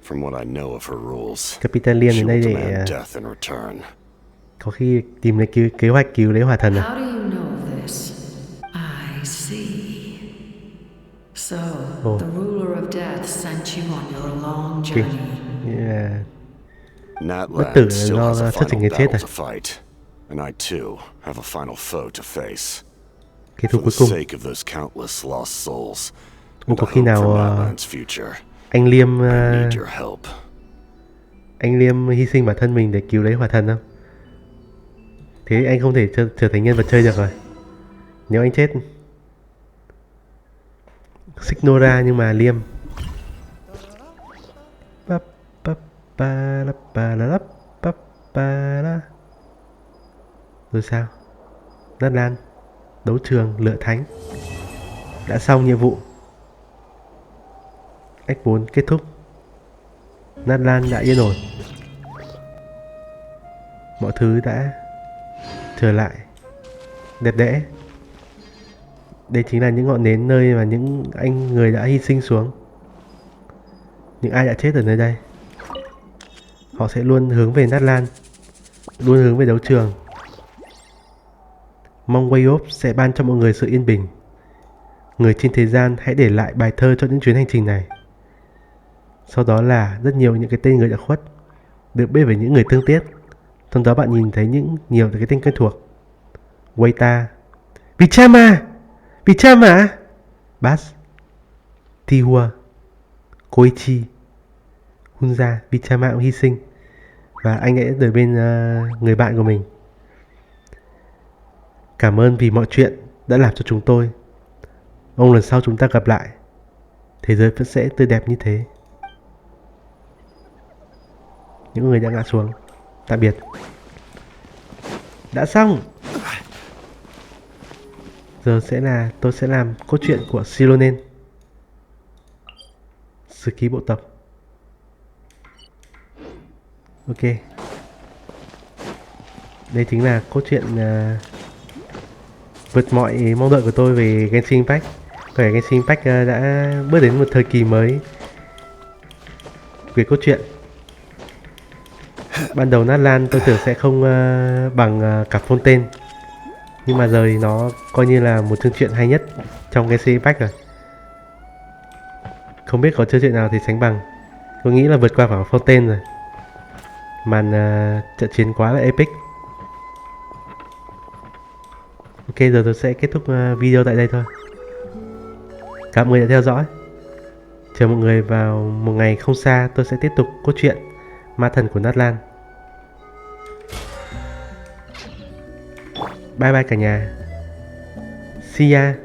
From what I know of her rules, Capitalium she đến đây will để demand death in return. Có khi tìm lấy kế hoạch cứu lấy hỏa thần à? How do you know this? I see. So, the ruler of death sent you on your long journey. Natlan still has a final battle to fight, and I too have a final foe to face. For the sake of those countless lost souls, and the hope for Natlan's future, anh Liêm I need your help. Anh Liêm hy sinh bản thân mình để cứu lấy hỏa thần không? Thế anh không thể trở thành nhân vật chơi được rồi. Nếu anh chết Signora nhưng mà Liêm. Rồi sao? Natlan, đấu trường lựa thánh. Đã xong nhiệm vụ. Act 4 kết thúc. Natlan đã yên ổn. Mọi thứ đã trở lại đẹp đẽ. Đây chính là những ngọn nến nơi mà những người đã hy sinh xuống. Những ai đã chết ở nơi đây. Họ sẽ luôn hướng về Natlan, luôn hướng về đấu trường. Mong Way Off sẽ ban cho mọi người sự yên bình. Người trên thế gian hãy để lại bài thơ cho những chuyến hành trình này. Sau đó là rất nhiều những cái tên người đã khuất, được biết về những người thương tiếc. Trong đó bạn nhìn thấy nhiều cái tên quen thuộc. Waita, Vichama, Bass, Tihua, Koichi, Hunza. Vichama cũng hy sinh và anh ấy ở bên người bạn của mình. Cảm ơn vì mọi chuyện đã làm cho chúng tôi. Mong lần sau chúng ta gặp lại, thế giới vẫn sẽ tươi đẹp như thế. Những người đã ngã xuống, tạm biệt. Đã xong. Giờ tôi sẽ làm cốt truyện của Silonen, sử ký bộ tộc. Ok, đây chính là cốt truyện vượt mọi mong đợi của tôi về Genshin Impact. Có vẻ Genshin Impact đã bước đến một thời kỳ mới về cốt truyện. Ban đầu Natlan tôi tưởng sẽ không bằng cả Fontaine, nhưng mà giờ thì nó coi như là một chương truyện hay nhất trong Genshin Impact rồi. Không biết có chương truyện nào thì sánh bằng. Tôi nghĩ là vượt qua cả Fontaine rồi. Màn trận chiến quá là epic. Ok, giờ tôi sẽ kết thúc video tại đây thôi. Cảm ơn mọi người đã theo dõi. Chờ mọi người vào một ngày không xa, tôi sẽ tiếp tục cốt truyện ma thần của Natlan. Bye bye cả nhà. See ya.